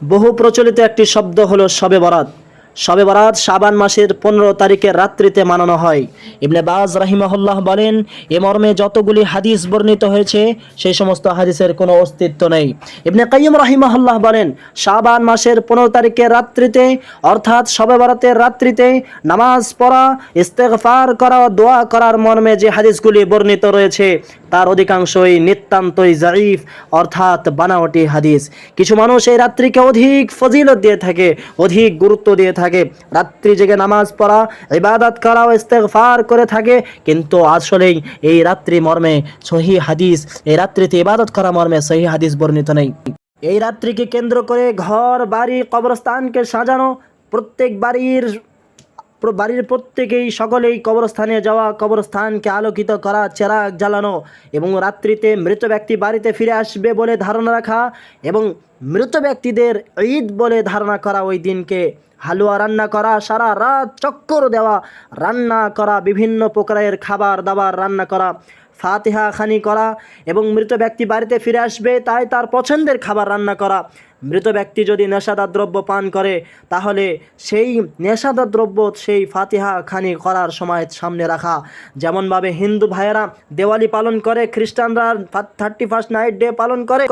বহু প্রচলিত একটি শব্দ হলো শবে বরাত। শবে বরাত শাবান মাসের 15 তারিখের রাত্রিতে মানানো হয়। ইবনে বাজ রাহিমাহুল্লাহ বলেন, এ মর্মে যতগুলি হাদিস বর্ণিত হয়েছে সেই সমস্ত হাদিসের কোনো অস্তিত্ব নেই। ইবনে কাইয়িম রাহিমাহুল্লাহ বলেন, শাবান মাসের 15 তারিখের রাত্রিতে অর্থাৎ শবে বরাতের রাত্রিতে নামাজ পড়া, ইস্তেগফার করা ও দোয়া করার মর্মে যে হাদিসগুলি বর্ণিত রয়েছে তার অধিকাংশই নিতান্তই জাইফ অর্থাৎ বানাওয়াটি হাদিস। কিছু মানুষ এই রাত্রিকে অধিক ফজিলত দিয়ে থাকে, অধিক গুরুত্ব দিয়ে থাকে, রাত্রি জেগে নামাজ পড়া, ইবাদত করা ও ইস্তেগফার করে থাকে, কিন্তু আসলেই এই রাত্রি মর্মে সহিহ হাদিস, এই রাত্রিতে ইবাদত করা মর্মে সহিহ হাদিস বর্ণিত নেই। এই রাত্রিকে কেন্দ্র করে ঘর বাড়ি কবরস্থানকে সাজানো, প্রত্যেক বাড়ির প্রত্যেকেই সকলেই কবরস্থানে যাওয়া, কবরস্থানকে আলোকিত করা, চেরাগ জ্বালানো এবং রাত্রিতে মৃত ব্যক্তি বাড়িতে ফিরে আসবে বলে ধারণা রাখা এবং মৃত ব্যক্তিদের ঈদ বলে ধারণা করা, ওই দিনকে হালুয়া রান্না করা, সারা রাত চক্কর দেওয়া, রান্না করা, বিভিন্ন প্রকারের খাবার দাবার রান্না করা, ফাতিহা খানি করা এবং মৃত ব্যক্তি বাড়িতে ফিরে আসবে তাই তার পছন্দের খাবার রান্না করা। মৃত ব্যক্তি যদি নেশাদার দ্রব্য পান করে তাহলে সেই নেশাদার দ্রব্য সেই ফাতিহা খানি করার সময় সামনে রাখা। যেমনভাবে হিন্দু ভাইয়েরা দেওয়ালি পালন করে, খ্রিস্টানরা 31st নাইট ডে পালন করে।